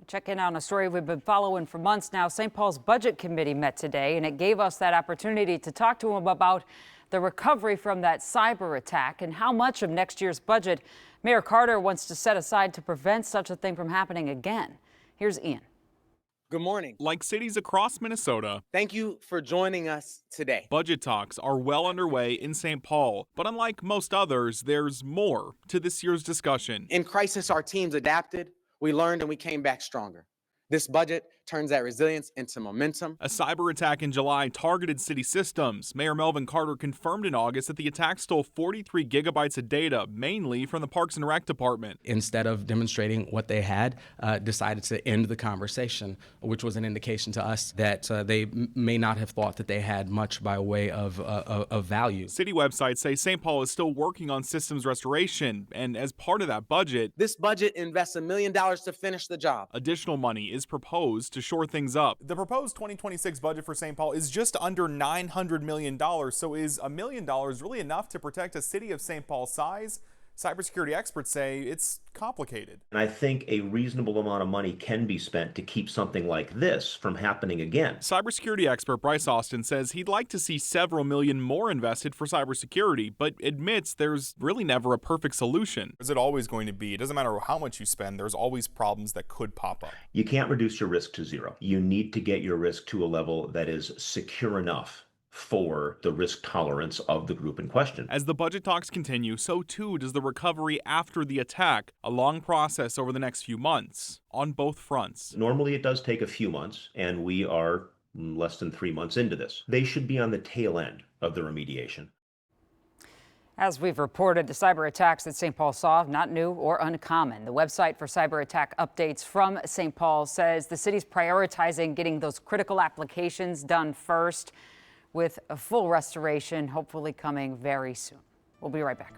Check in on a story we've been following for months now. St. Paul's Budget Committee met today, and it gave us that opportunity to talk to them about the recovery from that cyber attack and how much of next year's budget Mayor Carter wants to set aside to prevent such a thing from happening again. Here's Ian. Good morning. Like cities across Minnesota, Thank you for joining us today. budget talks are well underway in St. Paul. But unlike most others, there's more to this year's discussion. In crisis, our teams adapted, we learned, and we came back stronger. This budget turns that resilience into momentum. A cyber attack in July targeted city systems. Mayor Melvin Carter confirmed in August that the attack stole 43 gigabytes of data, mainly from the Parks and Rec Department. Instead of demonstrating what they had, decided to end the conversation, which was an indication to us that they may not have thought that they had much by way of value. City websites say St. Paul is still working on systems restoration, and as part of that budget, This budget invests $1 million to finish the job. additional money is proposed to shore things up. The proposed 2026 budget for St. Paul is just under $900 million. So is $1 million really enough to protect a city of St. Paul's size? Cybersecurity experts say it's complicated. And I think a reasonable amount of money can be spent to keep something like this from happening again. Cybersecurity expert Bryce Austin says he'd like to see several million more invested for cybersecurity, but admits there's really never a perfect solution. Is it always going to be? It doesn't matter how much you spend, there's always problems that could pop up. You can't reduce your risk to zero. You need to get your risk to a level that is secure enough for the risk tolerance of the group in question. As the budget talks continue, so too does the recovery after the attack, a long process over the next few months on both fronts. Normally it does take a few months, and we are less than 3 months into this. They should be on the tail end of the remediation. As we've reported, the cyber attacks that St. Paul saw, not new or uncommon. The website for cyber attack updates from St. Paul says the city's prioritizing getting those critical applications done first, with a full restoration hopefully coming very soon. We'll be right back.